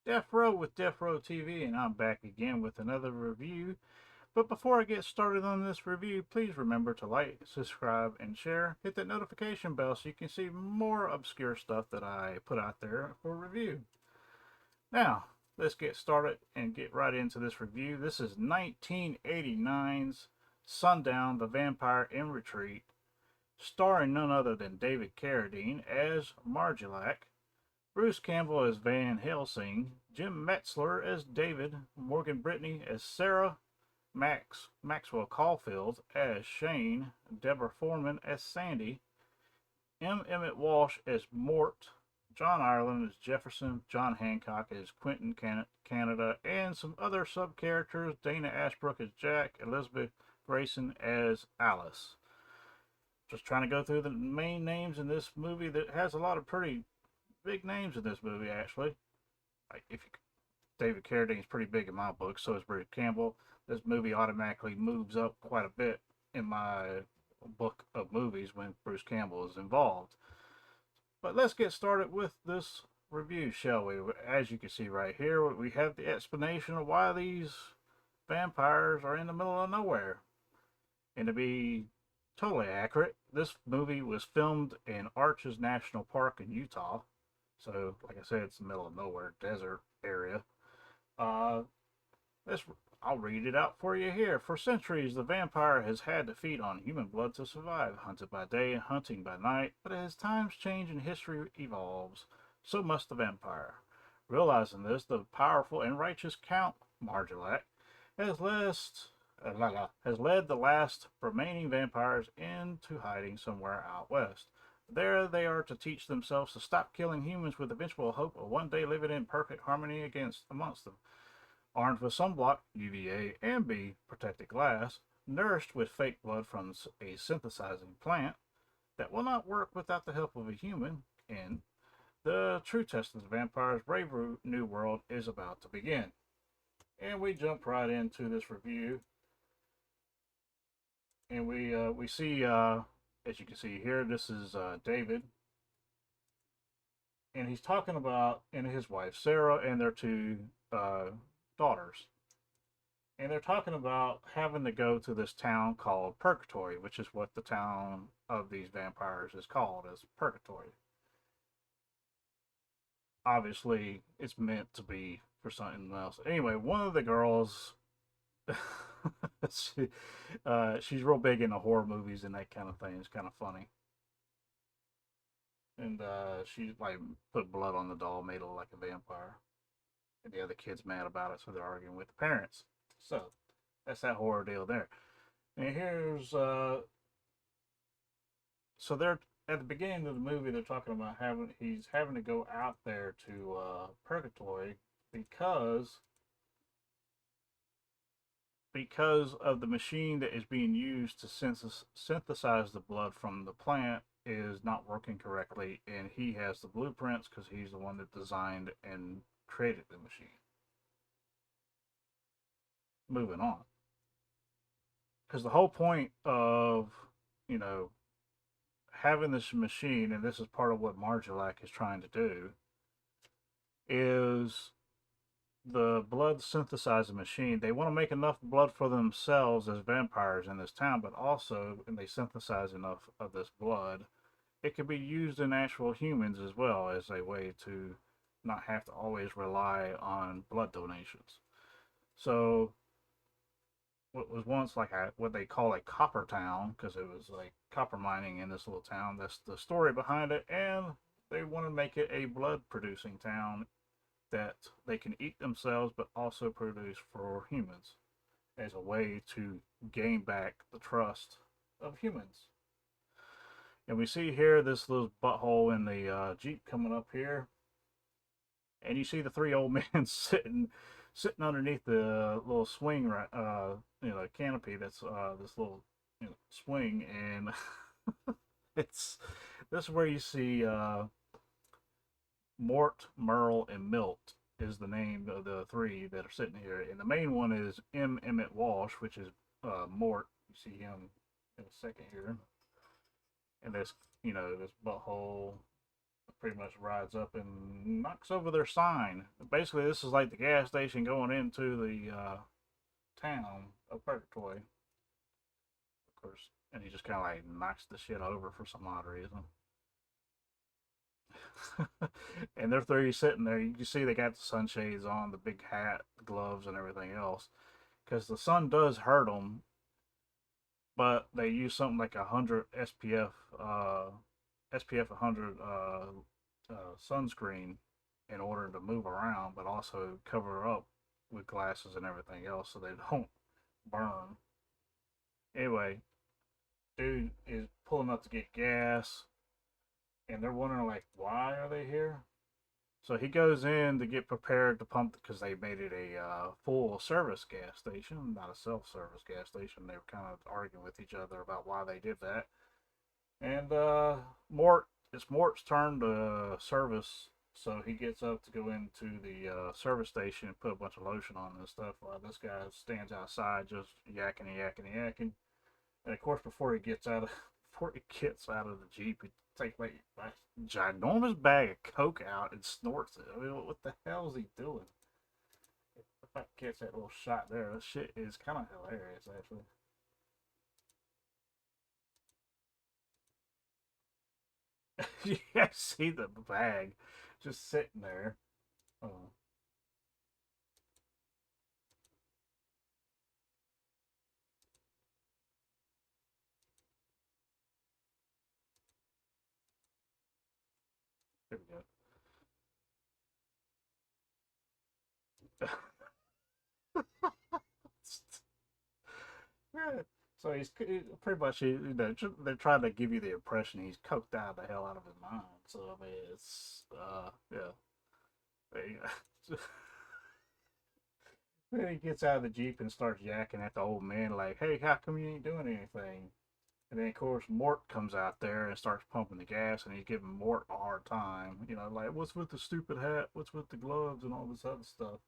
Deafrowe with Deafrowe TV, and I'm back again with another review. But before I get started on this review, please remember to like, subscribe, and share. Hit that notification bell so you can see more obscure stuff that I put out there for review. Now, let's get started and get right into this review. This is 1989's Sundown, the Vampire in Retreat, starring none other than David Carradine as Margulac, Bruce Campbell as Van Helsing, Jim Metzler as David, Morgan Brittany as Sarah, Maxwell Caulfield as Shane, Deborah Foreman as Sandy, M. Emmett Walsh as Mort, John Ireland as Jefferson, John Hancock as Quentin Canada, and some other sub-characters, Dana Ashbrook as Jack, Elizabeth Grayson as Alice. Just trying to go through the main names in this movie that has a lot of pretty big names in this movie, actually. Like David Carradine's pretty big in my book, so is Bruce Campbell. This movie automatically moves up quite a bit in my book of movies when Bruce Campbell is involved. But let's get started with this review, shall we? As you can see right here, we have the explanation of why these vampires are in the middle of nowhere. And to be totally accurate, this movie was filmed in Arches National Park in Utah. So, like I said, it's the middle of nowhere, desert area. Uh, I'll read it out for you here. For centuries, the vampire has had to feed on human blood to survive, hunted by day and hunting by night. But as times change and history evolves, so must the vampire. Realizing this, the powerful and righteous Count Margulac has led the last remaining vampires into hiding somewhere out west. There they are to teach themselves to stop killing humans with eventual hope of one day living in perfect harmony amongst them. Armed with sunblock, UVA, and B protected glass, nourished with fake blood from a synthesizing plant that will not work without the help of a human, and the true test of the vampire's brave new world is about to begin. And we jump right into this review, and we see as you can see here, this is David, and he's talking about and his wife Sarah and their two daughters, and they're talking about having to go to this town called Purgatory, which is what the town of these vampires is called, as Purgatory. Obviously, it's meant to be for something else. Anyway, one of the girls. She's real big into horror movies and that kind of thing. It's kind of funny. And she like put blood on the doll, made it look like a vampire. And the other kid's mad about it, so they're arguing with the parents. So that's that horror deal there. And here's so they're at the beginning of the movie. They're talking about he's having to go out there to Purgatory because of the machine that is being used to synthesize the blood from the plant is not working correctly, and he has the blueprints because he's the one that designed and created the machine. Moving on, because the whole point of you know having this machine, and this is part of what Margulac is trying to do, is the blood synthesizing machine. They want to make enough blood for themselves as vampires in this town, but also, and they synthesize enough of this blood, it can be used in actual humans as well as a way to not have to always rely on blood donations. So, what was once like what they call a copper town, because it was like copper mining in this little town. That's the story behind it, and they want to make it a blood producing town that they can eat themselves but also produce for humans as a way to gain back the trust of humans. And we see here this little butthole in the Jeep coming up here, and you see the three old men sitting underneath the little swing, canopy that's this little swing, and it's this is where you see Mort, Merle, and Milt is the name of the three that are sitting here. And the main one is M. Emmett Walsh, which is Mort. You see him in a second here. And this butthole pretty much rides up and knocks over their sign. Basically, this is like the gas station going into the town of Purgatory, of course. And he just kind of like knocks the shit over for some odd reason. And they're three sitting there. You can see they got the sunshades on, the big hat, the gloves, and everything else. Because the sun does hurt them, but they use something like 100 SPF 100 sunscreen in order to move around, but also cover up with glasses and everything else so they don't burn. Anyway, dude is pulling up to get gas, and they're wondering like, why are they here? So he goes in to get prepared to pump because they made it a full service gas station, not a self-service gas station. They were kind of arguing with each other about why they did that. And it's Mort's turn to service, so he gets up to go into the service station and put a bunch of lotion on and stuff while this guy stands outside just yakking and yakking and yakking. And of course, before he gets out of the Jeep, he takes like a ginormous bag of coke out and snorts it. I mean, what the hell is he doing? If I catch that little shot there, that shit is kind of hilarious, actually. Yeah, see the bag just sitting there. Oh, there we go. Yeah. So he's pretty much, they're trying to give you the impression he's coked out the hell out of his mind. So I mean, it's yeah. Then he gets out of the jeep and starts yakking at the old man like, "Hey, how come you ain't doing anything?" And then of course Mort comes out there and starts pumping the gas, and he's giving Mort a hard time. You know, like, "What's with the stupid hat? What's with the gloves and all this other stuff?"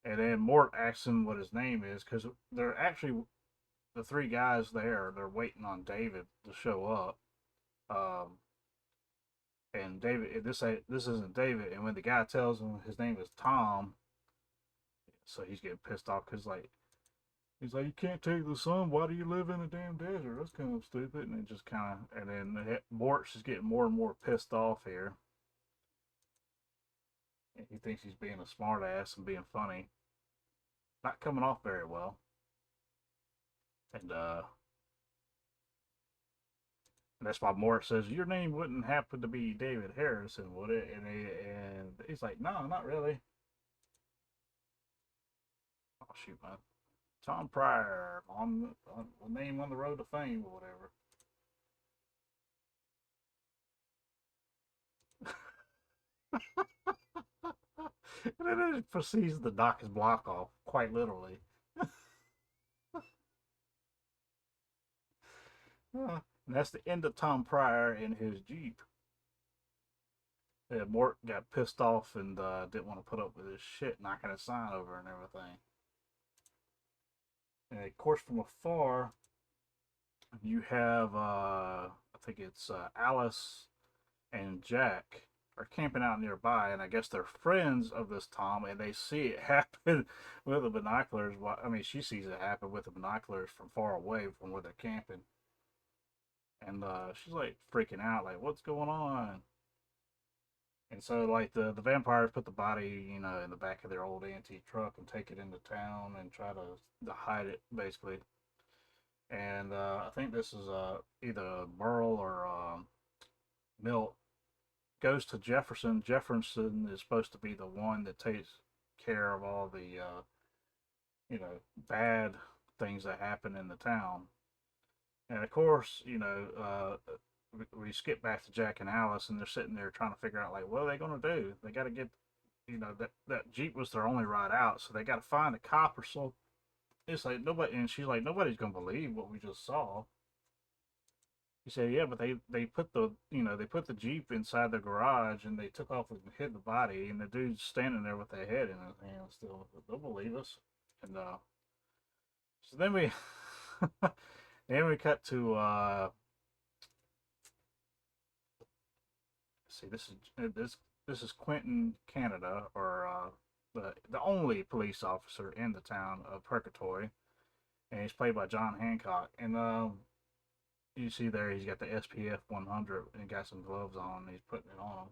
And then Mort asks him what his name is because they're actually the three guys there. They're waiting on David to show up. Um, and David, this isn't David. And when the guy tells him his name is Tom, so he's getting pissed off because like he's like, "You can't take the sun. Why do you live in a damn desert? That's kind of stupid." And it just kind of, and then Mort's just getting more and more pissed off here. And he thinks he's being a smartass and being funny, not coming off very well. And that's why Mort says, "Your name wouldn't happen to be David Harrison, would it?" And he's like, "No, not really." Oh shoot, man. Tom Pryor on the name on the road to fame or whatever. And then it proceeds to knock his block off, quite literally. And that's the end of Tom Pryor in his Jeep. Mort got pissed off and didn't want to put up with his shit, knocking his sign over and everything. And of course, from afar, you have I think it's Alice and Jack are camping out nearby, and I guess they're friends of this Tom, and they see it happen with the binoculars. I mean, she sees it happen with the binoculars from far away from where they're camping, and she's like freaking out, like, "What's going on?" And so, like, the vampires put the body, in the back of their old antique truck and take it into town and try to hide it, basically. And I think this is either Burl or Milt goes to Jefferson. Jefferson is supposed to be the one that takes care of all the bad things that happen in the town. And of course, we skip back to Jack and Alice, and they're sitting there trying to figure out like, what are they going to do? They got to get, that Jeep was their only ride out, so they got to find a cop or so. It's like nobody, and she's like, nobody's going to believe what we just saw. He said, "Yeah, but they put the Jeep inside the garage and they took off and hid the body, and the dude's standing there with their head in his hand still. They'll believe us." And so then we then we cut to see, this is Quentin Canada, or the only police officer in the town of Purgatory, and he's played by John Hancock. And you see there, he's got the SPF 100 and got some gloves on. And he's putting it on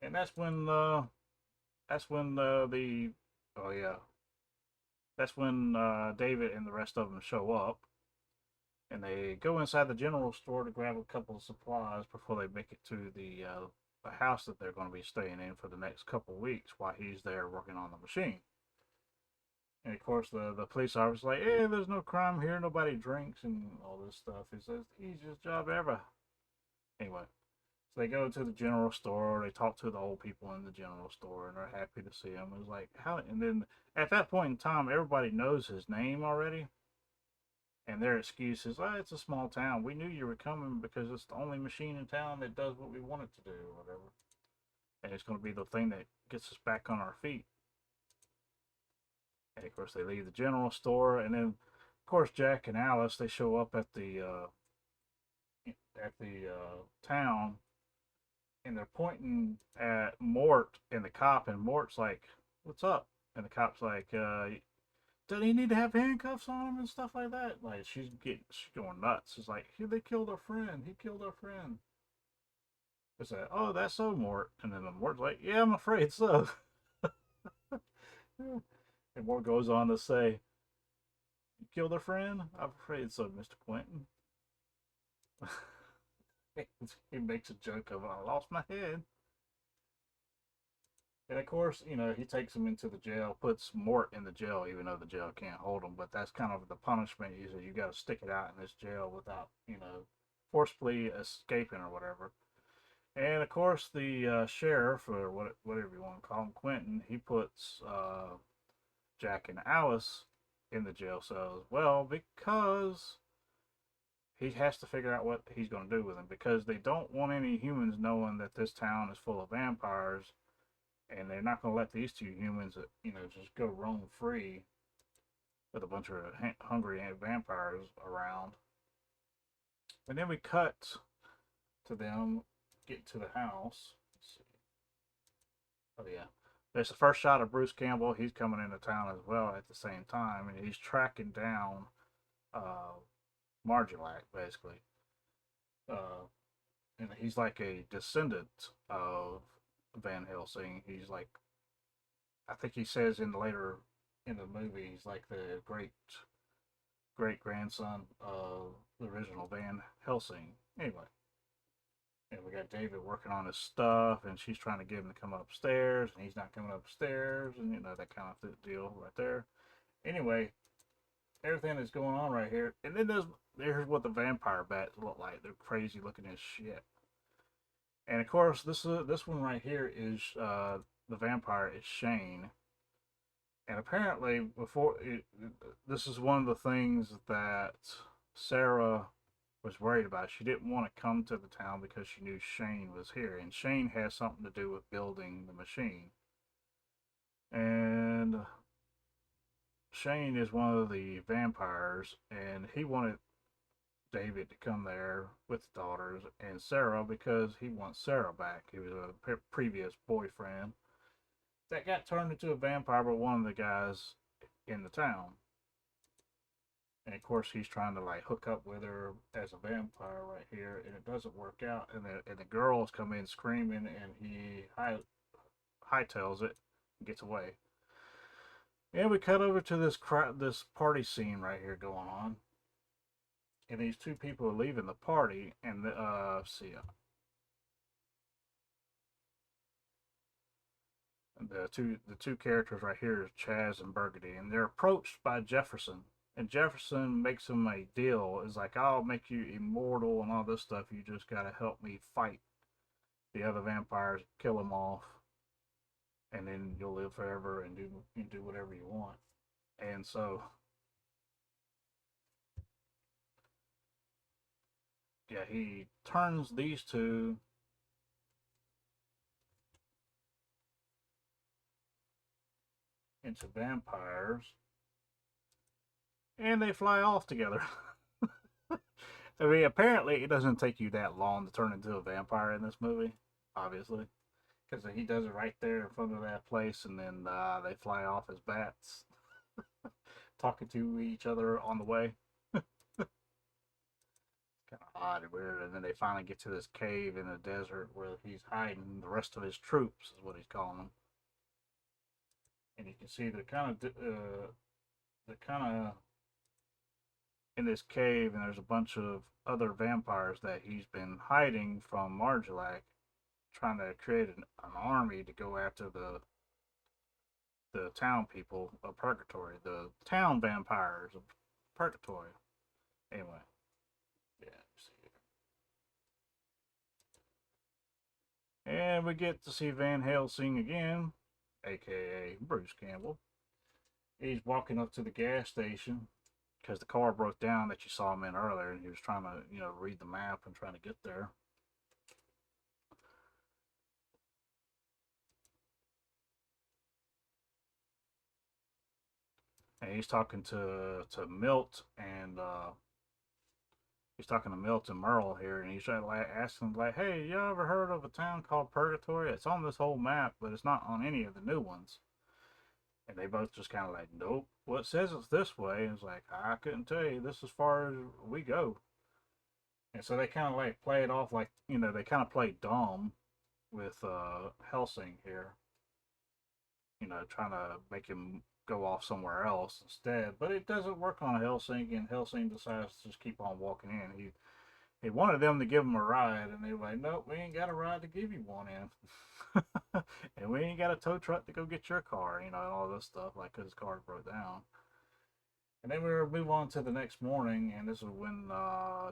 him, and the oh yeah, that's when David and the rest of them show up, and they go inside the general store to grab a couple of supplies before they make it to the house that they're going to be staying in for the next couple of weeks while he's there working on the machine. And of course, the police officer's like, "Hey, there's no crime here. Nobody drinks and all this stuff." He says, "The easiest job ever." Anyway, so they go to the general store. They talk to the old people in the general store, and they're happy to see him. It's like how, and then at that point in time, everybody knows his name already, and their excuse is, "Oh, it's a small town. We knew you were coming because it's the only machine in town that does what we want it to do, or whatever. And it's going to be the thing that gets us back on our feet." And of course, they leave the general store, and then, of course, Jack and Alice, they show up at the town, and they're pointing at Mort and the cop, and Mort's like, "What's up?" And the cop's like, "Does he need to have handcuffs on him and stuff like that?" Like she's going nuts. It's like, "They killed our friend. He killed our friend." It's like, "Oh, that's so, Mort." And then Mort's like, "Yeah, I'm afraid so." And Mort goes on to say, "You killed a friend? I'm afraid so, Mr. Quentin." He makes a joke of, "I lost my head." And of course, he takes him into the jail, puts Mort in the jail, even though the jail can't hold him. But that's kind of the punishment. He said, "You got to stick it out in this jail without, forcibly escaping or whatever." And of course, the sheriff, or whatever you want to call him, Quentin, he puts Jack and Alice in the jail cell as well, because he has to figure out what he's going to do with them, because they don't want any humans knowing that this town is full of vampires, and they're not going to let these two humans, just go roam free with a bunch of hungry vampires around. And then we cut to them get to the house. Let's see. Oh yeah, there's the first shot of Bruce Campbell. He's coming into town as well at the same time, and he's tracking down Margulac, basically. Uh, and he's like a descendant of Van Helsing. He's like, I think he says later in the movie, he's like the great grandson of the original Van Helsing. Anyway, and we got David working on his stuff, and she's trying to get him to come upstairs, and he's not coming upstairs, and that kind of deal right there. Anyway, everything that's going on right here, and then there's what the vampire bats look like. They're crazy looking as shit. And of course, this one right here is the vampire is Shane. And apparently, this is one of the things that Sarah was worried about. She didn't want to come to the town because she knew Shane was here, and Shane has something to do with building the machine. And Shane is one of the vampires, and he wanted David to come there with the daughters and Sarah because he wants Sarah back. He was a previous boyfriend that got turned into a vampire by one of the guys in the town. And of course, he's trying to like hook up with her as a vampire right here, and it doesn't work out. And the girls come in screaming, and he hightails it and gets away. And we cut over to this party scene right here going on, and these two people are leaving the party, and the two characters right here is Chaz and Burgundy, and they're approached by Jefferson, and Jefferson makes them a deal. It's like, "I'll make you immortal and all this stuff. You just gotta help me fight the other vampires, kill them off, and then you'll live forever and do whatever you want." And so, yeah, he turns these two into vampires, and they fly off together. I mean, apparently it doesn't take you that long to turn into a vampire in this movie, obviously, because he does it right there in front of that place, and then they fly off as bats, talking to each other on the way. Kind of odd and weird. And then they finally get to this cave in the desert where he's hiding the rest of his troops, is what he's calling them. And you can see they're kind of in this cave, and there's a bunch of other vampires that he's been hiding from Margulac, trying to create an army to go after the town people of Purgatory, the town vampires of Purgatory. Anyway, yeah, see here. And we get to see Van Helsing again, aka Bruce Campbell. He's walking up to the gas station because the car broke down that you saw him in earlier, and he was trying to, read the map and trying to get there. And he's talking to Milt, and he's talking to Milt and Merle here, and he's trying to ask them like, "Hey, you ever heard of a town called Purgatory? It's on this whole map, but it's not on any of the new ones." And they both just kind of like, "Nope. Well, it says it's this way." And it's like, "I couldn't tell you. This is as far as we go." And so they kind of like play it off like, they kind of play dumb with Helsing here, trying to make him go off somewhere else instead. But it doesn't work on Helsing, and Helsing decides to just keep on walking in. He wanted them to give him a ride, and they were like, "Nope, we ain't got a ride to give you one in." And we ain't got a tow truck to go get your car, and all this stuff, like, because his car broke down. And then we move on to the next morning, and this is when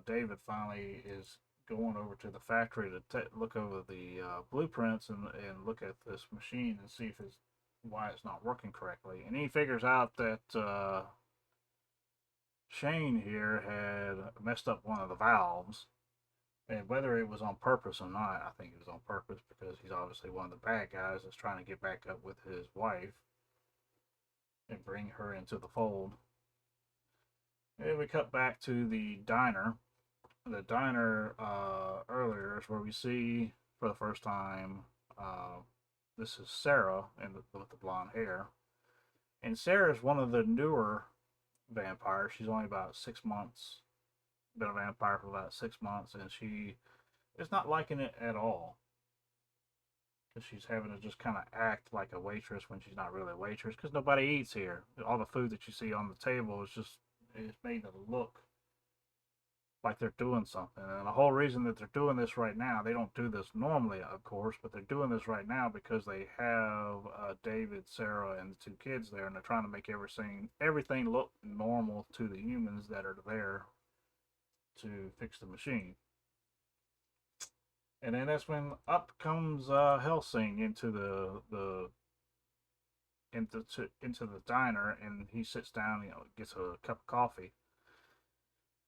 David finally is going over to the factory to look over the blueprints and look at this machine and see if it's why it's not working correctly. And he figures out that Shane here had messed up one of the valves. And whether it was on purpose or not, I think it was on purpose because he's obviously one of the bad guys that's trying to get back up with his wife and bring her into the fold. And we cut back to the diner. The diner earlier is where we see for the first time this is Sarah with the blonde hair. And Sarah is one of the newer vampires. She's only about 6 months, been a vampire for about 6 months, and she is not liking it at all. Because she's having to just kind of act like a waitress when she's not really a waitress. Because nobody eats here. All the food that you see on the table is just it's made to look like they're doing something. And the whole reason that they're doing this right now, they don't do this normally, of course, but they're doing this right now because they have David, Sarah, and the two kids there, and they're trying to make everything look normal to the humans that are there to fix the machine. And then that's when up comes Helsing into the into the diner, and he sits down, gets a cup of coffee,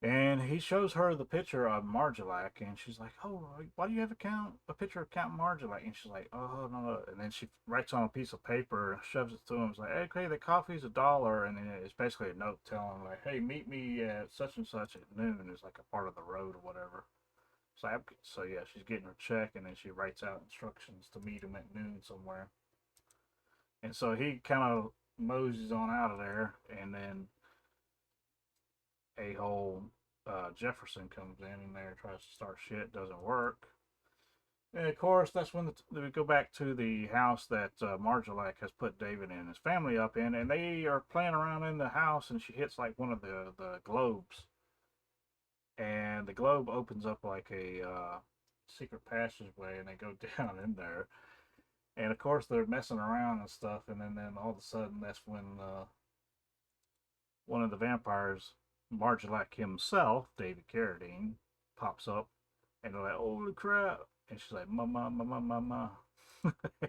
and he shows her the picture of Margulac, and she's like, "Oh, why do you have a picture of Count Margulac?" And she's like, "Oh, no." And then she writes on a piece of paper and shoves it to him. It's like, "Okay, the coffee's $1," and then it's basically a note telling him like, "Hey, meet me at such and such at noon." It's like a part of the road or whatever. So yeah, she's getting her check, and then she writes out instructions to meet him at noon somewhere. And so he kind of moseys on out of there, and then a whole Jefferson comes in there and tries to start shit. Doesn't work. And of course, that's when we go back to the house that Margulac has put David and his family up in, and they are playing around in the house, and she hits like one of the globes, and the globe opens up like a secret passageway, and they go down in there. And of course, they're messing around and stuff, and then all of a sudden, that's when one of the vampires, Margulac himself, David Carradine, pops up, and they're like, "Holy crap!" And she's like, "Mama, mama, mama."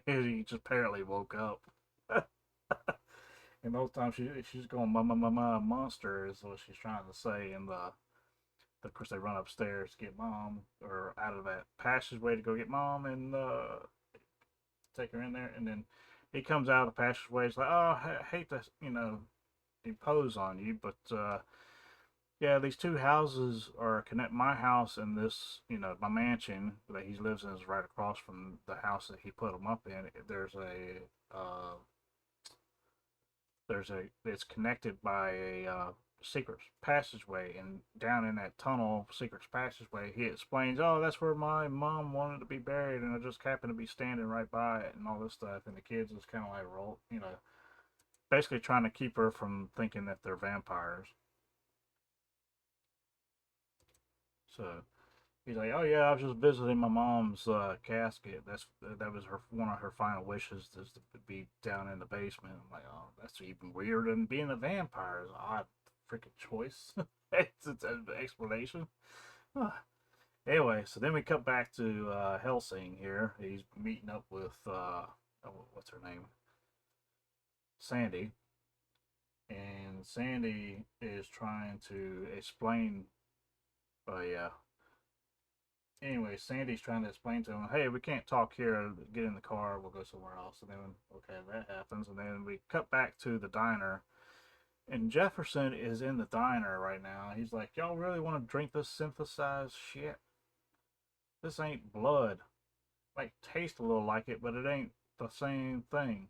And he just apparently woke up. And the whole time she's going, "Mama, mama, monster," is what she's trying to say. And of course, they run upstairs to get mom, or out of that passageway to go get mom, and take her in there. And then he comes out of the passageway. He's like, "Oh, I hate to, impose on you, but Yeah, these two houses are connect. My house and this, my mansion that he lives in is right across from the house that he put him up in. It's connected by a secret passageway, and down in that tunnel, secret passageway, he explains, "Oh, that's where my mom wanted to be buried, and I just happened to be standing right by it, and all this stuff." And the kids just kind of like basically trying to keep her from thinking that they're vampires. So he's like, "Oh yeah, I was just visiting my mom's casket. That was her one of her final wishes, is to be down in the basement." I'm like, "Oh, that's even weirder than being a vampire. Is an odd freaking choice." It's an explanation. Anyway, so then we cut back to Helsing here. He's meeting up with what's her name, Sandy, and Sandy is trying to explain. Oh yeah, anyway, Sandy's trying to explain to him, "Hey, we can't talk here. Get in the car. We'll go somewhere else." And then, okay, that happens. And then we cut back to the diner. And Jefferson is in the diner right now. He's like, "Y'all really want to drink this synthesized shit? This ain't blood. Like, taste a little like it, but it ain't the same thing."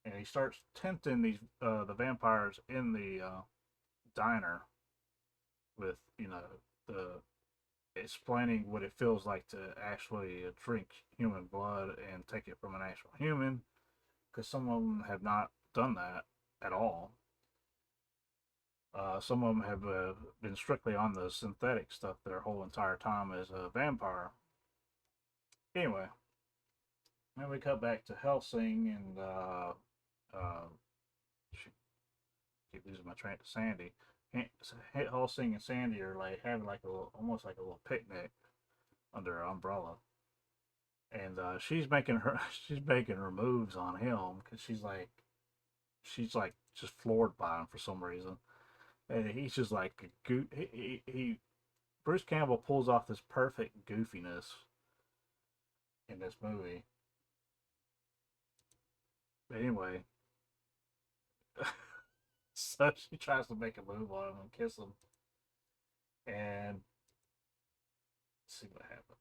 And he starts tempting the vampires in the diner with, the explaining what it feels like to actually drink human blood and take it from an actual human, because some of them have not done that at all. Some of them have been strictly on the synthetic stuff their whole entire time as a vampire. Anyway, then we cut back to Helsing and uh, keep losing my train to Sandy. Helsing and Sandy are like having like almost like a little picnic under an umbrella, and she's making her moves on him because she's like just floored by him for some reason, and he's just like he Bruce Campbell pulls off this perfect goofiness in this movie. But anyway, so she tries to make a move on him and kiss him, and let's see what happens.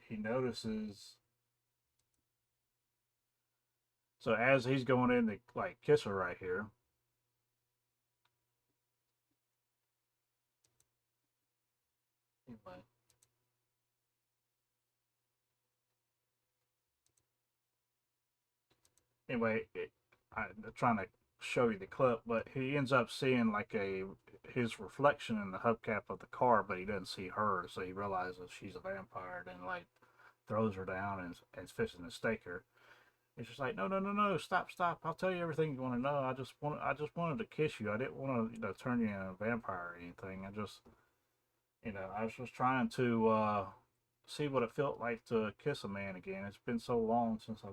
He notices. So as he's going in to like kiss her right here, anyway, I'm trying to show you the clip, but he ends up seeing like his reflection in the hubcap of the car, but he doesn't see her, so he realizes she's a vampire, and like throws her down and fixing to stake her. It's just like, no, no, no, no, stop, stop! I'll tell you everything you want to know. I just wanted to kiss you. I didn't want to, turn you into a vampire or anything. I was just trying to see what it felt like to kiss a man again. It's been so long since I,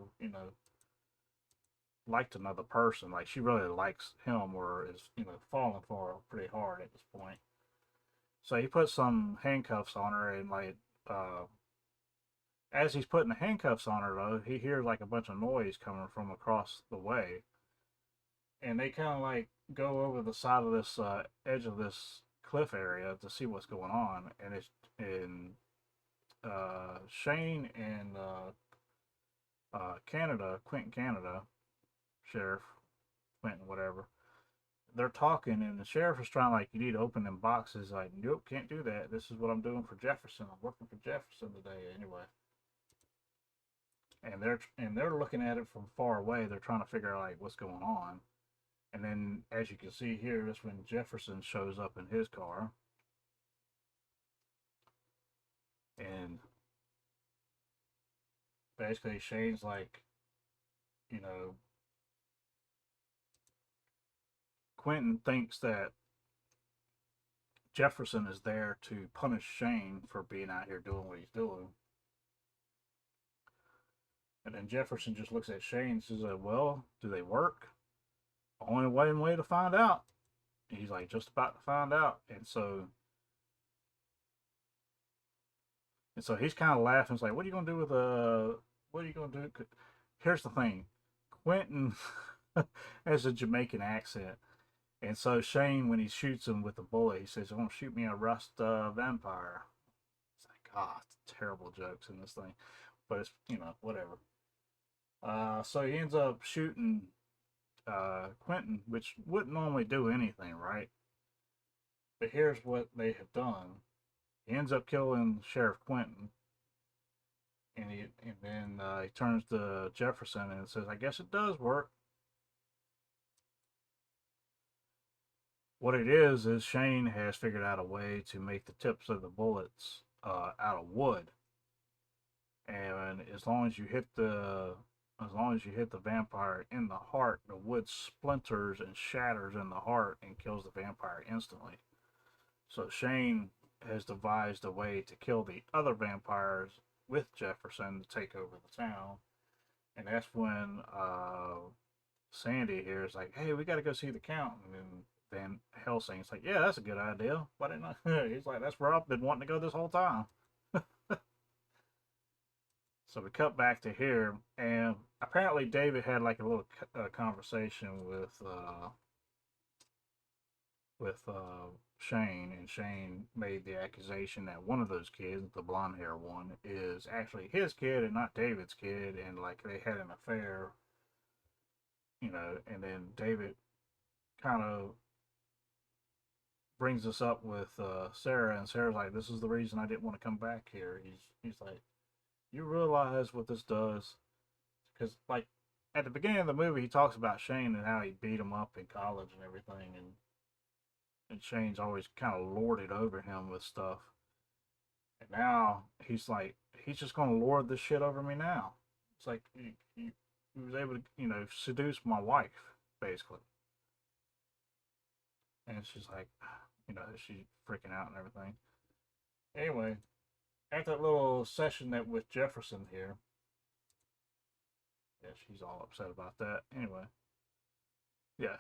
liked another person. Like she really likes him, or is falling for her pretty hard at this point. So he puts some handcuffs on her, and like as he's putting the handcuffs on her, though, he hears like a bunch of noise coming from across the way, and they kind of like go over the side of this edge of this cliff area to see what's going on, and it's in Shane and Canada, Quentin Canada, sheriff Quentin, whatever. They're talking, and the sheriff is trying like, "You need to open them boxes." Like, "Nope, can't do that. This is what I'm doing for Jefferson. I'm working for Jefferson today anyway." And they're looking at it from far away. They're trying to figure out like what's going on. And then, as you can see here, that's when Jefferson shows up in his car, and basically Shane's like, you know, Quentin thinks that Jefferson is there to punish Shane for being out here doing what he's doing. And then Jefferson just looks at Shane and says, "Well, do they work? Only one way to find out." And he's like, "Just about to find out." And so he's kind of laughing. It's like, "What are you gonna do with What are you gonna do?" Here's the thing, Quentin has a Jamaican accent, And so Shane, when he shoots him with the bullet, he says, "Don't shoot me a rust vampire." It's like, it's terrible jokes in this thing, but it's whatever. So he ends up shooting Quentin, which wouldn't normally do anything, right? But here's what they have done. He ends up killing Sheriff Quentin, and then he turns to Jefferson and says, "I guess it does work." What it is Shane has figured out a way to make the tips of the bullets out of wood, and as long as you hit the vampire in the heart, the wood splinters and shatters in the heart and kills the vampire instantly. So Shane has devised a way to kill the other vampires with Jefferson to take over the town, and that's when Sandy here is like, "Hey, we got to go see the Count," and then Van Helsing's like, "Yeah, that's a good idea. Why didn't I?" He's like, "That's where I've been wanting to go this whole time." So we cut back to here, and apparently David had like a little conversation with Shane, and Shane made the accusation that one of those kids, the blonde hair one, is actually his kid and not David's kid, and like they had an affair, And then David kind of brings us up with Sarah, and Sarah's like, "This is the reason I didn't want to come back here." He's like, "You realize what this does?" Because like at the beginning of the movie, he talks about Shane and how he beat him up in college and everything, and Shane's always kind of lorded over him with stuff. And now he's like, he's just gonna lord this shit over me now. It's like he was able to seduce my wife basically, and she's like, she's freaking out and everything. Anyway, after that little session that with Jefferson here, yeah, she's all upset about that. Anyway, yeah.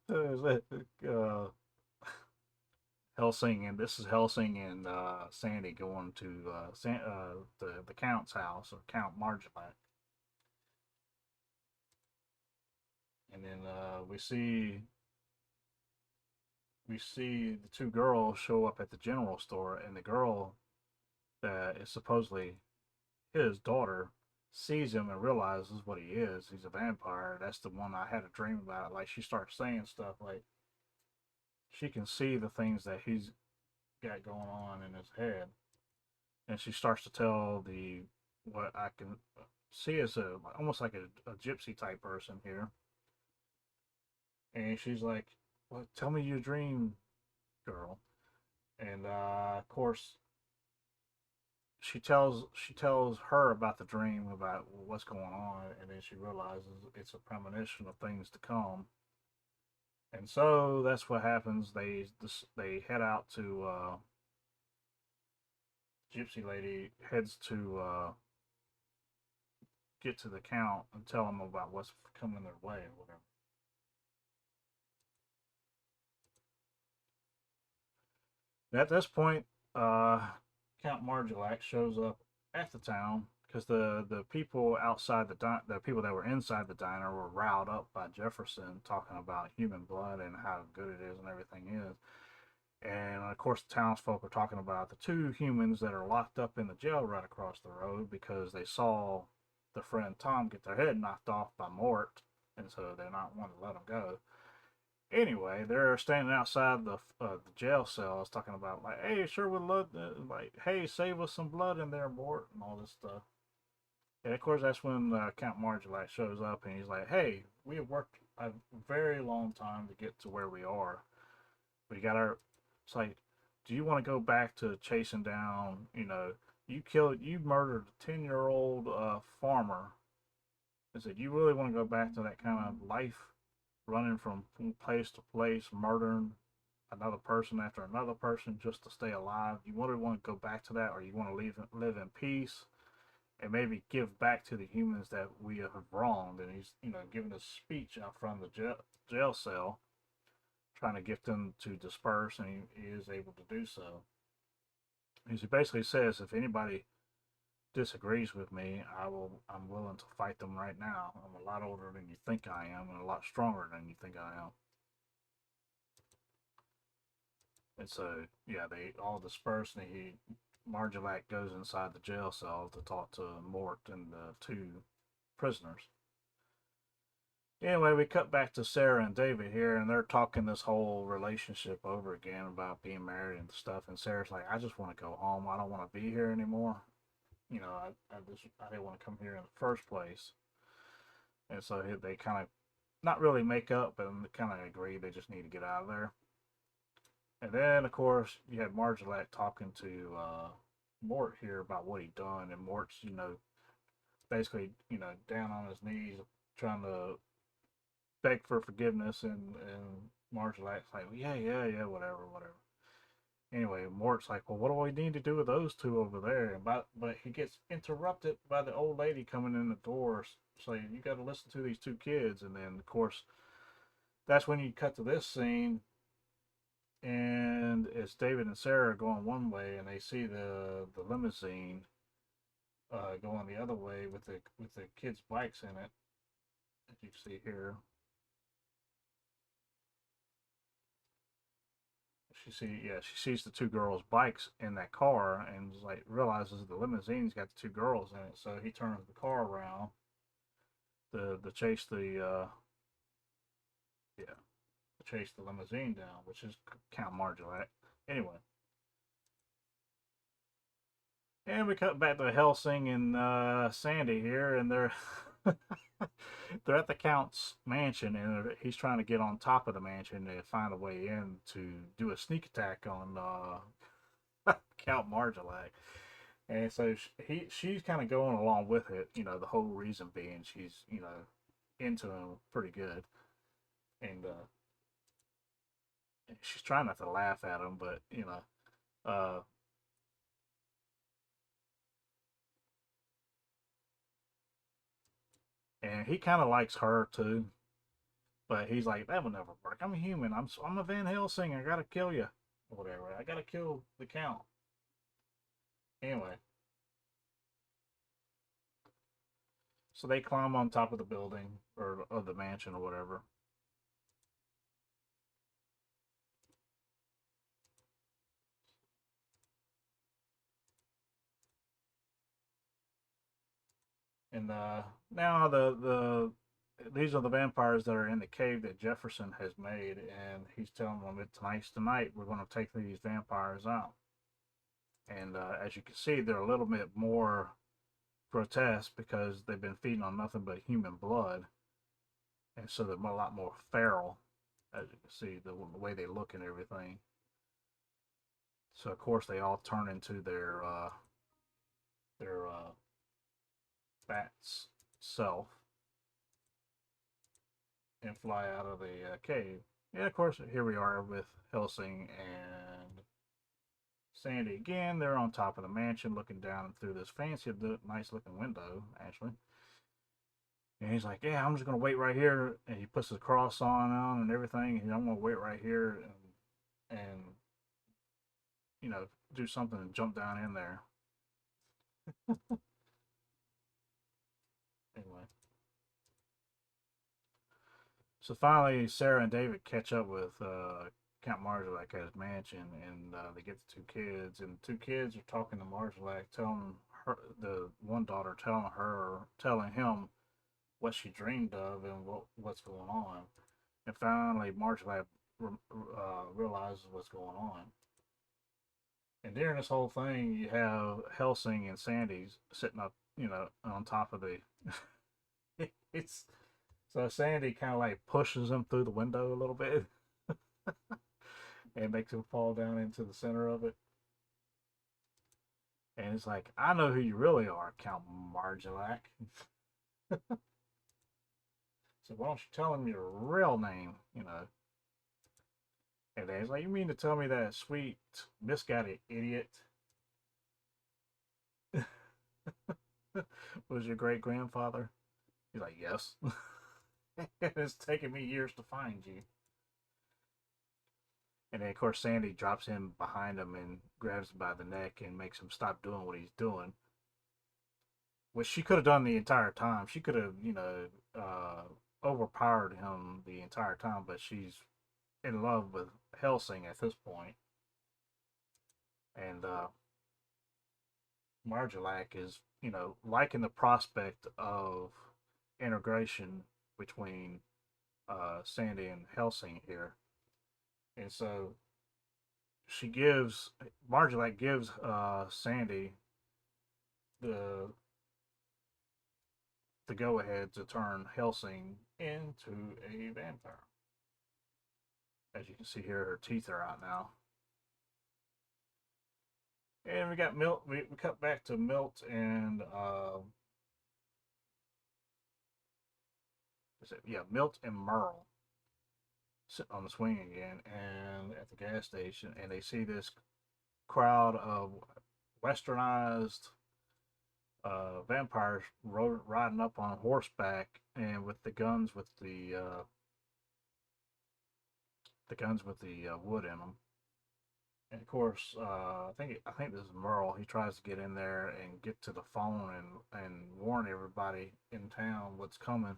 uh, Helsing, and this is Helsing and Sandy going to the Count's house, or Count Margulac, and then we see the two girls show up at the general store, and the girl that is supposedly his daughter sees him and realizes what he is. He's a vampire. That's the one I had a dream about. Like, she starts saying stuff like she can see the things that he's got going on in his head, and she starts to tell the what I can see as a almost like a gypsy type person here, and she's like, "Well, tell me your dream, girl." And of course, she tells her about the dream, about what's going on, and then she realizes it's a premonition of things to come. And so that's what happens. They head out to Gypsy Lady heads to get to the Count and tell him about what's coming their way or whatever. And at this point, Count Margulac shows up at the town because the people outside the people that were inside the diner were riled up by Jefferson talking about human blood and how good it is and everything is. And of course, the townsfolk are talking about the two humans that are locked up in the jail right across the road because they saw the friend Tom get their head knocked off by Mort, and so they're not wanting to let him go. Anyway, they're standing outside the jail cells talking about like, "Hey, sure would love to, like, hey, save us some blood in there, Mort," and all this stuff. And of course, that's when Count Margulac shows up and he's like, "Hey, we have worked a very long time to get to where we are. We got our." It's like, "Do you want to go back to chasing down? You murdered a 10-year-old farmer." I said, "You really want to go back to that kind of life, running from place to place, murdering another person after another person just to stay alive? You really want to go back to that, or you want to live in peace and maybe give back to the humans that we have wronged?" And he's, giving a speech out front of the jail cell, trying to get them to disperse, and he is able to do so. He basically says, if anybody disagrees with me, I'm willing to fight them right now. I'm a lot older than you think I am, and a lot stronger than you think I am. And so, yeah, they all disperse, and Margulac goes inside the jail cell to talk to Mort and the two prisoners. Anyway, we cut back to Sarah and David here, and they're talking this whole relationship over again about being married and stuff. And Sarah's like, "I just want to go home. I don't want to be here anymore. I didn't want to come here in the first place." And so they kind of not really make up, but kind of agree they just need to get out of there. And then, of course, you had Margulac talking to Mort here about what he'd done, and Mort's, basically, down on his knees trying to beg for forgiveness, and Marjolac's like, well, yeah, whatever. Anyway, Mort's like, well, what do we need to do with those two over there? But he gets interrupted by the old lady coming in the door saying, you got to listen to these two kids. And then, of course, that's when you cut to this scene, and it's David and Sarah going one way, and they see the limousine going the other way with the kids' bikes in it, as you see here. She sees the two girls' bikes in that car, and like realizes the limousine's got the two girls in it. So he turns the car around to chase the limousine down, which is Count Margulac. Anyway, and we cut back to Helsing and Sandy here, and they're they're at the Count's mansion, and he's trying to get on top of the mansion to find a way in to do a sneak attack on Count Margulac. And so she's kind of going along with it, the whole reason being she's into him pretty good, and she's trying not to laugh at him, but and he kind of likes her too. But he's like, that would never work. I'm a human. I'm a Van Helsing. I gotta kill you, or whatever. I gotta kill the Count. Anyway, so they climb on top of the building or of the mansion or whatever. And now the these are the vampires that are in the cave that Jefferson has made, and he's telling them that tonight's the night we're going to take these vampires out. And as you can see, they're a little bit more grotesque because they've been feeding on nothing but human blood, and so they're a lot more feral. As you can see, the way they look and everything. So of course they all turn into their bat's self and fly out of the cave. Yeah, of course, here we are with Helsing and Sandy again. They're on top of the mansion looking down through this fancy, nice looking window, actually. And he's like, yeah, I'm just going to wait right here. And he puts his cross on and everything. And I'm going to wait right here and do something and jump down in there. Anyway. So finally, Sarah and David catch up with Count Margulac at his mansion, and they get the two kids, and the two kids are talking to Margulac, telling her, the one daughter telling him what she dreamed of and what's going on. And finally, Margulac realizes what's going on. And during this whole thing, you have Helsing and Sandy sitting up, on top of the. it's So Sandy kind of like pushes him through the window a little bit and makes him fall down into the center of it. And it's like, I know who you really are, Count Margulac. So why don't you tell him your real name? And then he's like, you mean to tell me that sweet misguided idiot was your great grandfather? He's like, yes. It's taken me years to find you. And then, of course, Sandy drops him behind him and grabs him by the neck and makes him stop doing what he's doing. which she could have done the entire time. She could have, overpowered him the entire time, but she's in love with Helsing at this point, and Marjolac is, liking the prospect of integration between Sandy and Helsing here, and so Marjolac gives Sandy the go ahead to turn Helsing into a vampire. As you can see here, her teeth are out now. And we got Milt. We cut back to Milt and Milt and Merle sitting on the swing again, and at the gas station, and they see this crowd of westernized vampires riding up on horseback, and with the guns with the wood in them. And of course, I think this is Merle. He tries to get in there and get to the phone and warn everybody in town what's coming.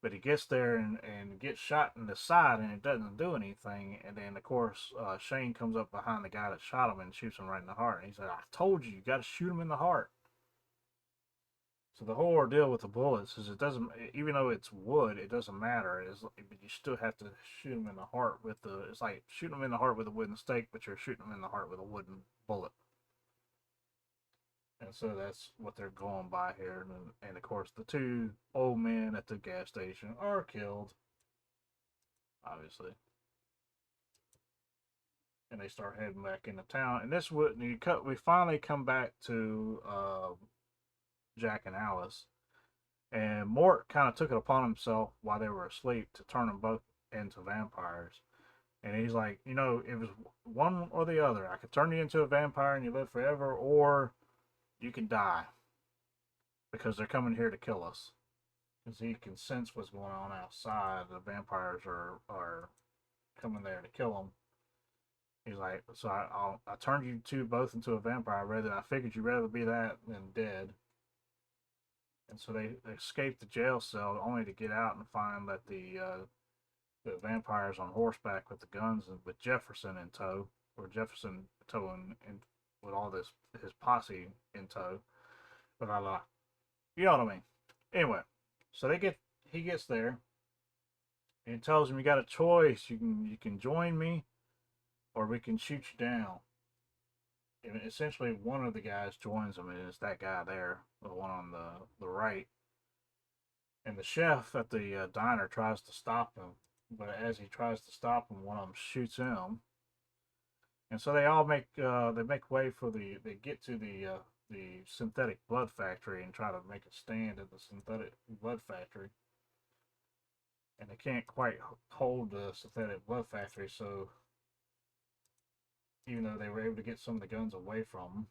But he gets there and gets shot in the side, and it doesn't do anything. And then, of course, Shane comes up behind the guy that shot him and shoots him right in the heart. And he said, "I told you, you got to shoot him in the heart." So the whole ordeal with the bullets is it doesn't, even though it's wood, it doesn't matter. You still have to shoot them in the heart with it's like shooting them in the heart with a wooden stake, but you're shooting them in the heart with a wooden bullet. And so that's what they're going by here. And of course, the two old men at the gas station are killed, obviously. And they start heading back into town. And we finally come back to Jack and Alice. And Mort kind of took it upon himself while they were asleep to turn them both into vampires. And he's like, it was one or the other. I could turn you into a vampire and you live forever, or you can die because they're coming here to kill us. Because he can sense what's going on outside. The vampires are coming there to kill him. He's like, so I turned you two both into a vampire. I figured you'd rather be that than dead. And so they escape the jail cell only to get out and find that the vampires on horseback with the guns and with Jefferson in tow, or Jefferson towing and with all his posse in tow. Blah, blah. You know what I mean? Anyway, so he gets there and tells him, you got a choice. You can join me, or we can shoot you down. And essentially, one of the guys joins him, and it's that guy there, the one on the right. And the chef at the diner tries to stop him, but as he tries to stop him, one of them shoots him. And so they all make way for they get to the synthetic blood factory and try to make a stand at the synthetic blood factory. And they can't quite hold the synthetic blood factory, so even though they were able to get some of the guns away from them.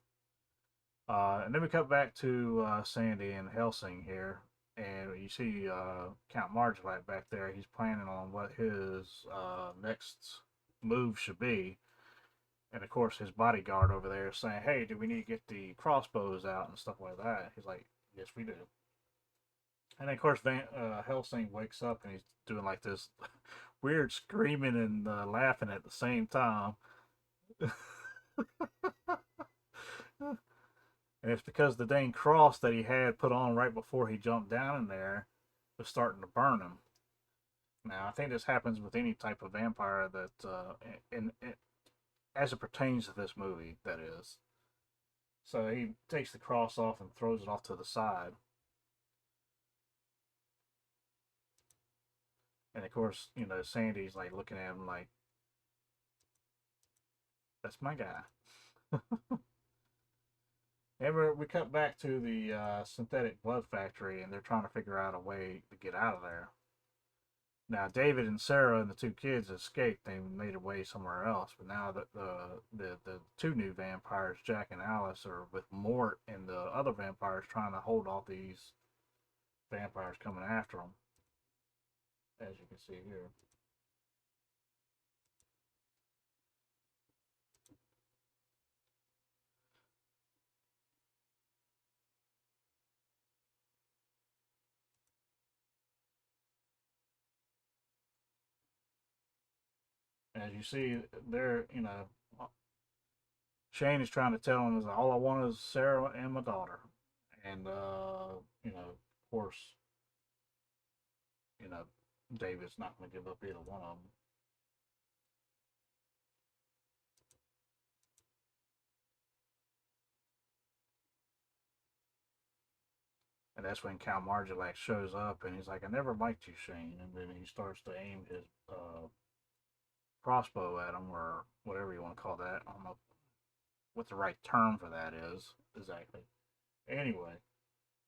And then we cut back to Sandy and Helsing here, and you see Count Marjolac back there. He's planning on what his next move should be. And of course, his bodyguard over there is saying, "Hey, do we need to get the crossbows out and stuff like that?" He's like, "Yes, we do." And then, of course, Helsing wakes up and he's doing like this weird screaming and laughing at the same time. And it's because the dang cross that he had put on right before he jumped down in there was starting to burn him. Now, I think this happens with any type of vampire that, as it pertains to this movie, that is. So he takes the cross off and throws it off to the side. And of course, Sandy's like looking at him like, "That's my guy." And we cut back to the synthetic blood factory, and they're trying to figure out a way to get out of there. Now, David and Sarah and the two kids escaped. They made their way somewhere else. But now the two new vampires, Jack and Alice, are with Mort and the other vampires trying to hold off these vampires coming after them, as you can see here. As you see, they're, Shane is trying to tell him is all I want is Sarah and my daughter, and of course, you know, David's not going to give up either one of them. And that's when Count Margilac shows up, and he's like, "I never liked you, Shane." And then he starts to aim his crossbow at him, or whatever you want to call that. I don't know what the right term for that is exactly. Anyway,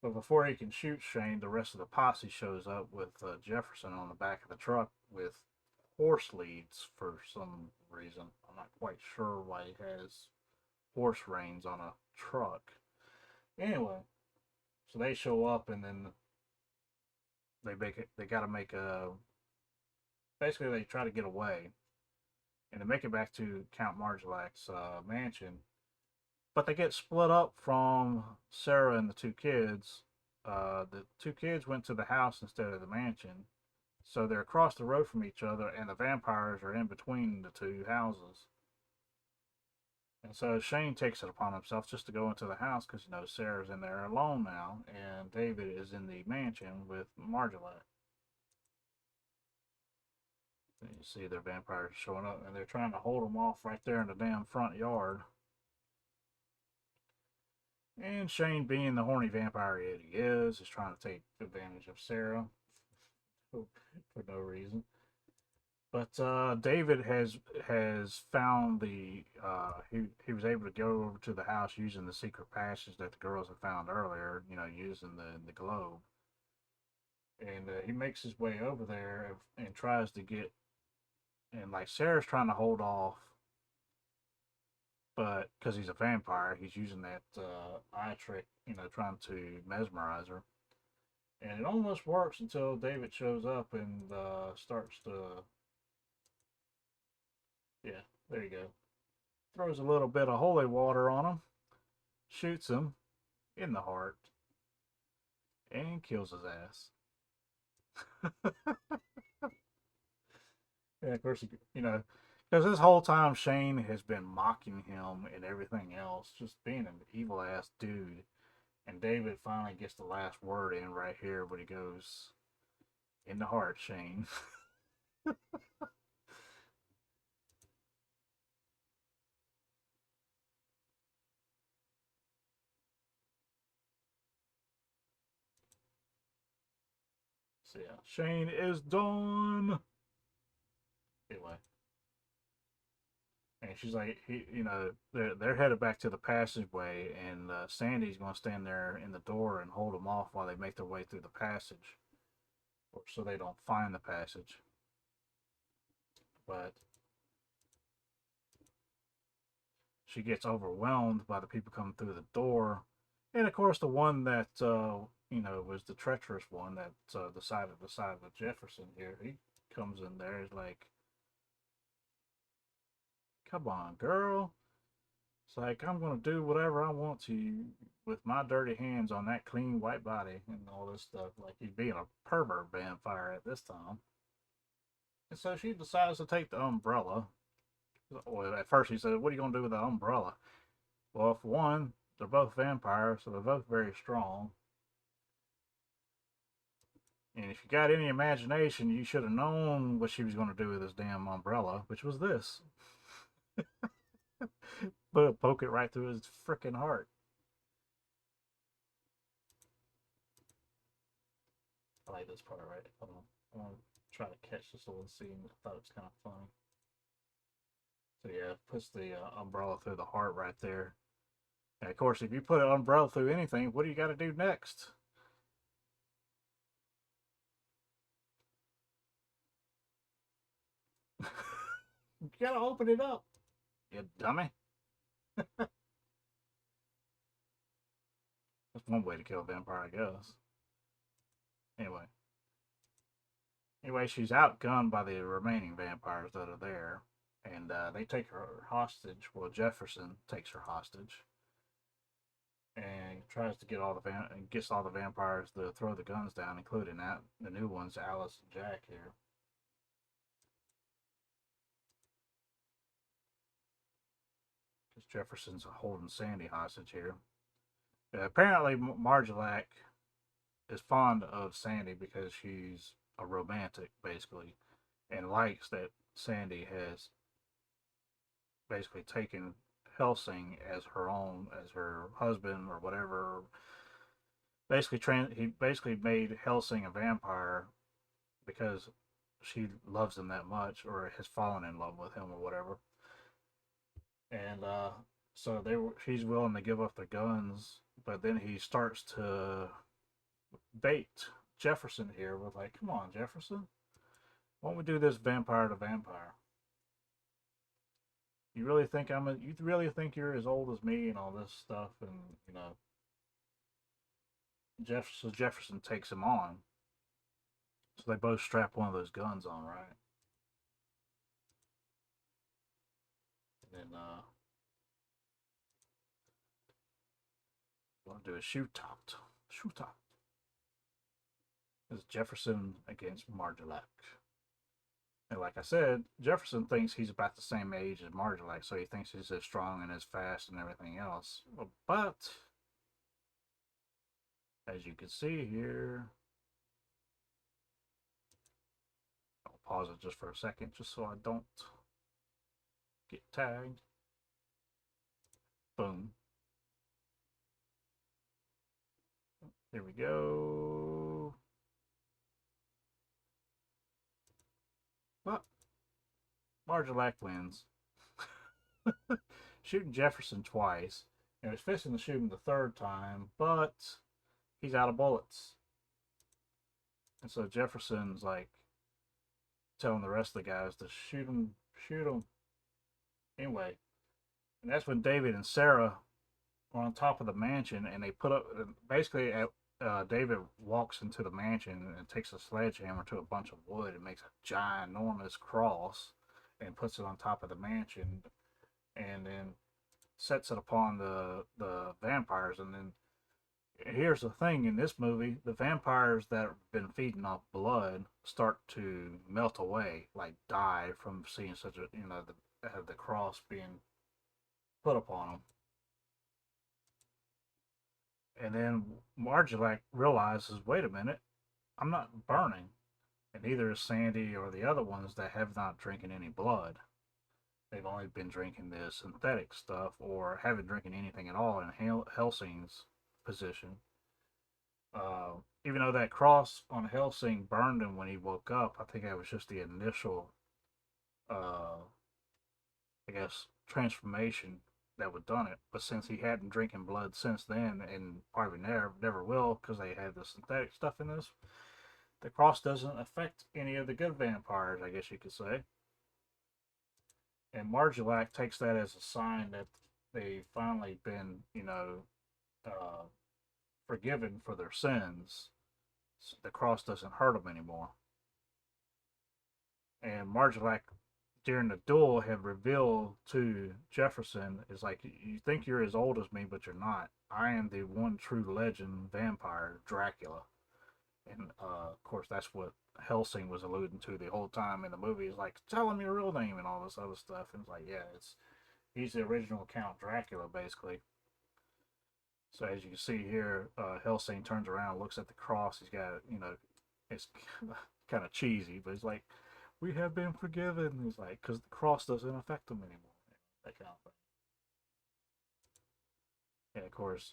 but before he can shoot Shane, the rest of the posse shows up with Jefferson on the back of the truck with horse leads for some reason. I'm not quite sure why he has horse reins on a truck. Anyway, so they show up and then they got to make a basically they try to get away and to make it back to Count Margilac's mansion, but they get split up from Sarah and the two kids. The two kids went to the house instead of the mansion, so they're across the road from each other, and the vampires are in between the two houses. And so Shane takes it upon himself just to go into the house because Sarah's in there alone now, and David is in the mansion with Margiela. And you see their vampires showing up, and they're trying to hold them off right there in the damn front yard. And Shane, being the horny vampire he is trying to take advantage of Sarah for no reason. But David has found he was able to go over to the house using the secret passage that the girls had found earlier. Using the globe, and he makes his way over there and tries to get. And like Sarah's trying to hold off, but because he's a vampire, he's using that eye trick, trying to mesmerize her. And it almost works until David shows up and starts to, yeah, there you go. Throws a little bit of holy water on him, shoots him in the heart, and kills his ass. And of course, because this whole time Shane has been mocking him and everything else, just being an evil ass dude. And David finally gets the last word in right here when he goes, "In the heart, Shane." So yeah, Shane is done. Anyway, and she's like, they're headed back to the passageway, and Sandy's going to stand there in the door and hold them off while they make their way through the passage, or so they don't find the passage. But she gets overwhelmed by the people coming through the door, and of course the one that was the treacherous one that decided to side with Jefferson here. He comes in there, is like, "Come on, girl." It's like, "I'm gonna do whatever I want to with my dirty hands on that clean white body," and all this stuff. Like he's being a pervert vampire at this time. And so she decides to take the umbrella. Well, at first he said, "What are you gonna do with the umbrella?" Well, for one, they're both vampires, so they're both very strong. And if you got any imagination, you should have known what she was going to do with this damn umbrella, which was this. But poke it right through his freaking heart. I like this part right. Hold on. I want to try to catch this little scene. I thought it was kind of funny. So yeah, puts the umbrella through the heart right there. And of course, if you put an umbrella through anything, what do you got to do next? You got to open it up. You dummy. That's one way to kill a vampire, I guess. Anyway. Anyway, she's outgunned by the remaining vampires that are there, and they take her hostage. Well, Jefferson takes her hostage and tries to gets all the vampires to throw the guns down, including the new ones, Alice and Jack here. Jefferson's holding Sandy hostage here. Apparently, Margulac is fond of Sandy because she's a romantic, basically, and likes that Sandy has basically taken Helsing as her own, as her husband or whatever. Basically, he basically made Helsing a vampire because she loves him that much, or has fallen in love with him, or whatever. And so she's willing to give up the guns, but then he starts to bait Jefferson here with like, "Come on, Jefferson, why don't we do this vampire to vampire? You really think you really think you're as old as me and all this stuff?" And Jefferson takes him on. So they both strap one of those guns on, right? And then we'll do a shootout. Shootout. It's Jefferson against Margulac. And like I said, Jefferson thinks he's about the same age as Margulac, so he thinks he's as strong and as fast and everything else. But as you can see here, I'll pause it just for a second, just so I don't get tagged. Boom. There we go. But Margulac wins. Shooting Jefferson twice. And he was fixing to shoot him the third time, but he's out of bullets. And so Jefferson's like telling the rest of the guys to shoot him, shoot him. Anyway, and that's when David and Sarah are on top of the mansion, and they put up basically. David walks into the mansion and takes a sledgehammer to a bunch of wood and makes a ginormous cross and puts it on top of the mansion, and then sets it upon the vampires. And then here's the thing: in this movie, the vampires that have been feeding off blood start to melt away, like die from seeing such a the cross being put upon them. And then Margulac realizes, wait a minute, I'm not burning. And neither is Sandy or the other ones that have not drinking any blood. They've only been drinking the synthetic stuff or haven't drinking anything at all in Helsing's position. Even though that cross on Helsing burned him when he woke up, I think that was just the initial, I guess, transformation that would done it. But since he hadn't drinking blood since then, and probably never will, because they had the synthetic stuff in this, the cross doesn't affect any of the good vampires, I guess you could say. And Margulac takes that as a sign that they've finally been, forgiven for their sins. So the cross doesn't hurt them anymore. And Margulac, during the duel, had revealed to Jefferson, is like, you think you're as old as me, but you're not. I am the one true legend vampire, Dracula. And of course, that's what Helsing was alluding to the whole time in the movie. Is like, tell him your real name and all this other stuff. And it's like, yeah, he's the original Count Dracula, basically. So as you can see here, Helsing turns around, looks at the cross. He's got, it's kind of cheesy, but he's like, we have been forgiven. He's like, because the cross doesn't affect them anymore. That kind of thing. And of course,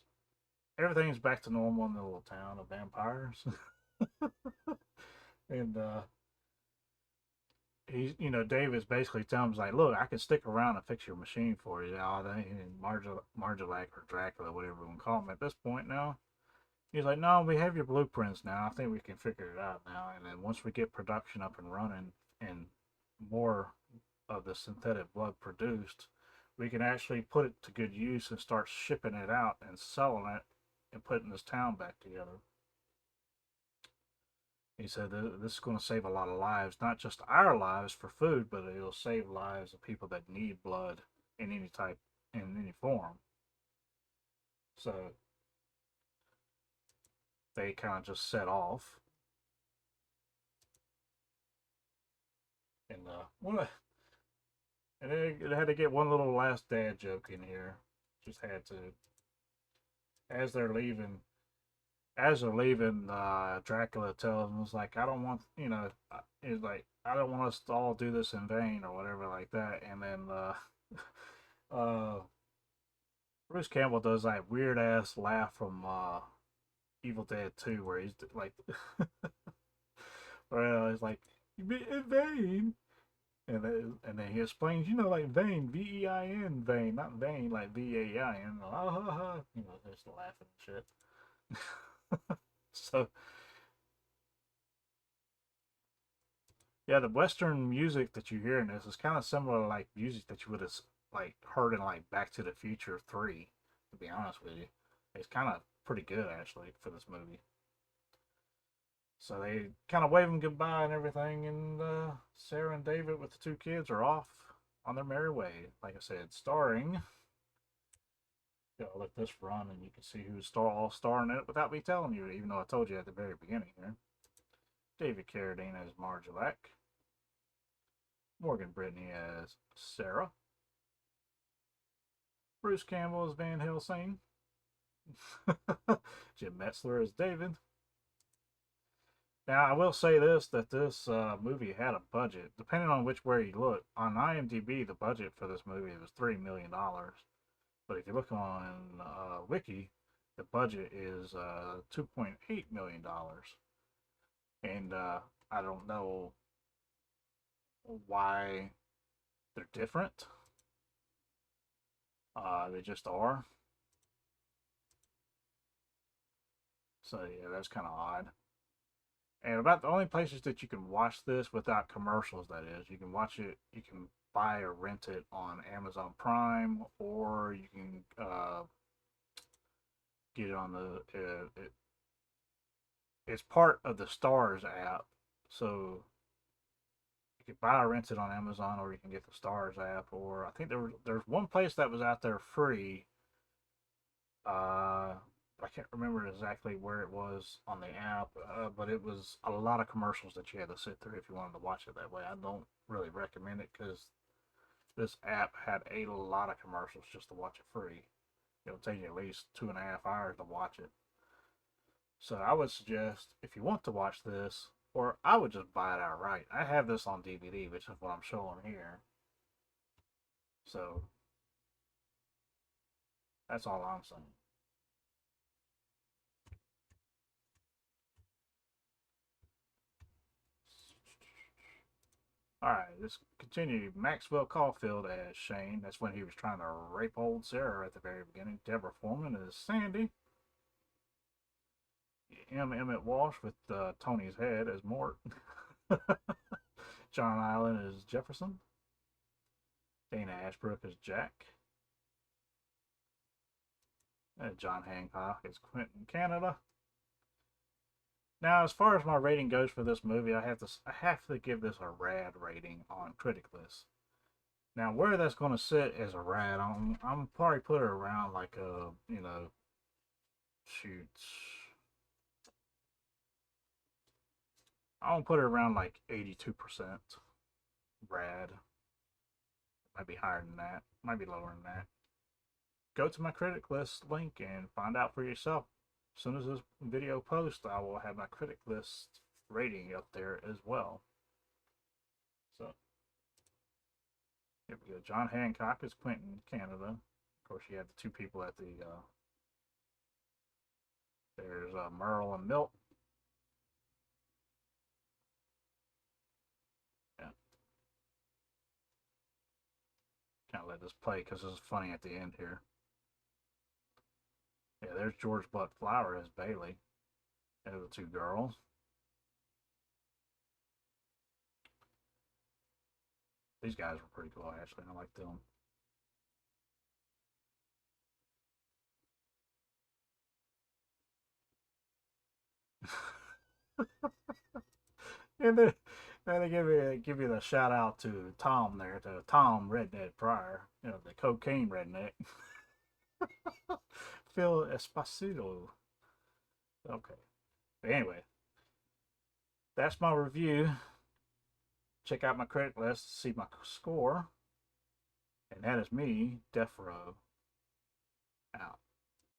everything's back to normal in the little town of vampires. And he's, David's basically telling him, like, look, I can stick around and fix your machine for you. And Margulac or Dracula, whatever we want to call him at this point now. He's like, no, we have your blueprints now. I think we can figure it out now. And then once we get production up and running and more of the synthetic blood produced, we can actually put it to good use and start shipping it out and selling it and putting this town back together. He said this is going to save a lot of lives, not just our lives for food, but it'll save lives of people that need blood in any type, in any form. So they kind of just set off. And And it had to get one little last dad joke in here. Just had to. As they're leaving, Dracula tells him, "Was like, I don't want, he's like, I don't want us to all do this in vain or whatever like that." And then uh, Bruce Campbell does that weird ass laugh from Evil Dead 2, where he's like, well, he's like, in vain. And then he explains, like vein, VEIN, vein, not vein, like VAIN. Ha ha ha. Just laughing and shit. So, yeah, the Western music that you hear in this is kind of similar to like music that you would have like heard in like Back to the Future 3, to be honest with you. It's kind of pretty good actually for this movie. So they kind of wave him goodbye and everything, and Sarah and David with the two kids are off on their merry way. Like I said, starring. I'll let this run, and you can see who's all starring in it without me telling you, even though I told you at the very beginning here. David Carradine as Marjolac. Morgan Brittany as Sarah. Bruce Campbell as Van Helsing. Jim Metzler as David. Now, I will say this, that this movie had a budget. Depending on which way you look, on IMDb, the budget for this movie was $3 million. But if you look on Wiki, the budget is $2.8 million. And I don't know why they're different. They just are. So, yeah, that's kind of odd. And about the only places that you can watch this without commercials, that is, you can watch it, you can buy or rent it on Amazon Prime, or you can get it on it's part of the Stars app. So you can buy or rent it on Amazon, or you can get the Stars app, or I think there's one place that was out there free. I can't remember exactly where it was on the app, but it was a lot of commercials that you had to sit through if you wanted to watch it that way. I don't really recommend it because this app had a lot of commercials just to watch it free. It'll take you at least 2.5 hours to watch it. So I would suggest if you want to watch this, or I would just buy it outright. I have this on DVD, which is what I'm showing here. So that's all I'm saying. All right, let's continue. Maxwell Caulfield as Shane. That's when he was trying to rape old Sarah at the very beginning. Deborah Foreman as Sandy. M. Emmett Walsh with Tony's head as Mort. John Allen as Jefferson. Dana Ashbrook as Jack. John Hancock as Quentin Canada. Now, as far as my rating goes for this movie, I have to give this a rad rating on Critic List. Now, where that's going to sit as a rad, I'm probably put it around like a shoot. I'll put it around like 82% rad. Might be higher than that. Might be lower than that. Go to my Critic List link and find out for yourself. As soon as this video posts, I will have my Critic List rating up there as well. So, here we go. John Hancock is Quentin Canada. Of course, you have the two people at the, there's Merle and Milt. Yeah. Can't let this play because this is funny at the end here. Yeah, there's George Buck Flower as Bailey. There's the two girls. These guys were pretty cool, actually. I like them. And then they give you the shout out to Tom there, to Tom Redneck Pryor, the cocaine redneck. Phil Esposito. Okay. But anyway, that's my review. Check out my Critic List to see my score. And that is me, Deafrowe, out.